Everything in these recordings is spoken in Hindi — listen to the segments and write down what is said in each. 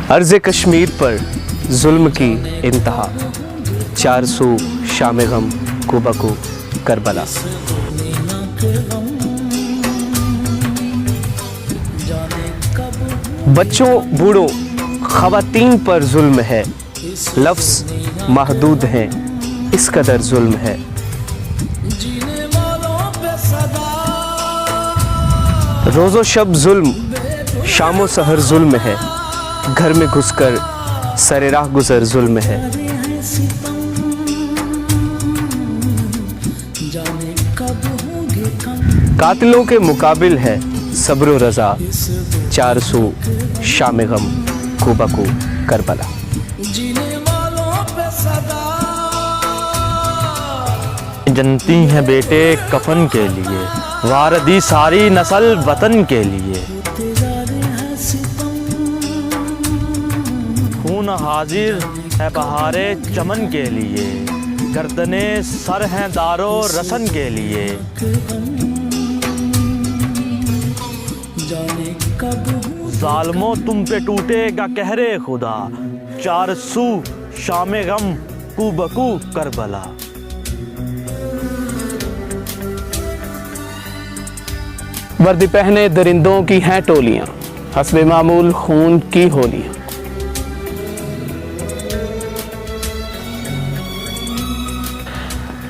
अर्ज़ कश्मीर पर जुल्म की इंतहा, 400 शाम गम कुबकू करबला। बच्चों बूढ़ों ख़वातीन पर जुल्म है, लफ्ज़ महदूद हैं इस कदर जुल्म है। रोज़ो शब जुल्म, शामो सहर जुल्म है, घर में घुसकर सरे राह गुज़र जुल्म है। कातिलों के मुकाबिल है सब्र रज़ा, 400 शाम गम कुबकू करबला। जनती हैं बेटे कफन के लिए, वारदी सारी नस्ल वतन के लिए। खून हाजिर है बहारे चमन के लिए, गर्दने सर हैं दारो रसन के लिए। जालिमों तुम पे टूटेगा कहरे खुदा, 400 शाम गम कुबकू करबला। वर्दी पहने दरिंदों की हैं टोलियां, हस्बे मामूल खून की होलियां।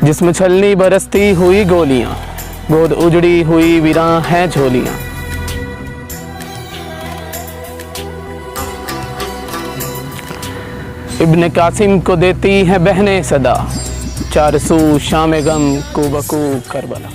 जिसमें छलनी बरसती हुई गोलियां, गोद उजड़ी हुई वीरां हैं झोलियां। इब्ने कासिम को देती हैं बहने सदा, 400 शाम गम कुबकू करबला।